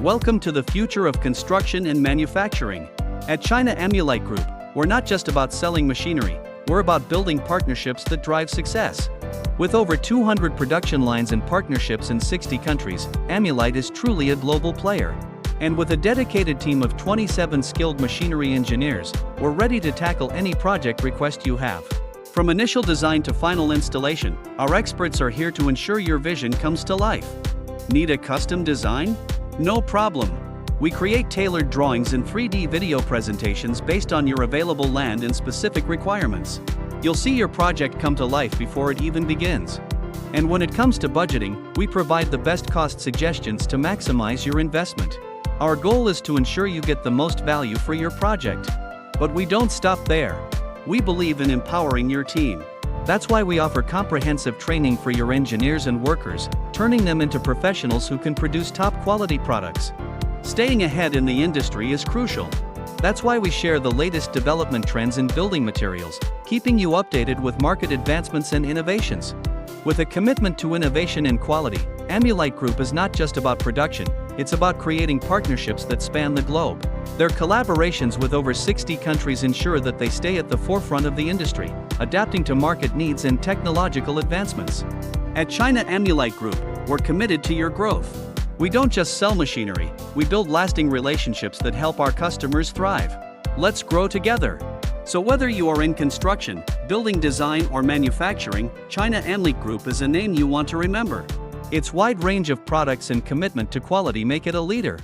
Welcome to the future of construction and manufacturing. At China Amulite Group, we're not just about selling machinery, we're about building partnerships that drive success. With over 200 production lines and partnerships in 60 countries, Amulite is truly a global player. And with a dedicated team of 27 skilled machinery engineers, we're ready to tackle any project request you have. From initial design to final installation, our experts are here to ensure your vision comes to life. Need a custom design? No problem. We create tailored drawings and 3D video presentations based on your available land and specific requirements. You'll see your project come to life before it even begins. And when it comes to budgeting, we provide the best cost suggestions to maximize your investment. Our goal is to ensure you get the most value for your project. But we don't stop there. We believe in empowering your team. That's why we offer comprehensive training for your engineers and workers, turning them into professionals who can produce top-quality products. Staying ahead in the industry is crucial. That's why we share the latest development trends in building materials, keeping you updated with market advancements and innovations. With a commitment to innovation and quality, Amulite Group is not just about production, it's about creating partnerships that span the globe. Their collaborations with over 60 countries ensure that they stay at the forefront of the industry, adapting to market needs and technological advancements. At China Amulite Group, we're committed to your growth. We don't just sell machinery, we build lasting relationships that help our customers thrive. Let's grow together. So whether you are in construction, building design or manufacturing, China Amulite Group is a name you want to remember. Its wide range of products and commitment to quality make it a leader.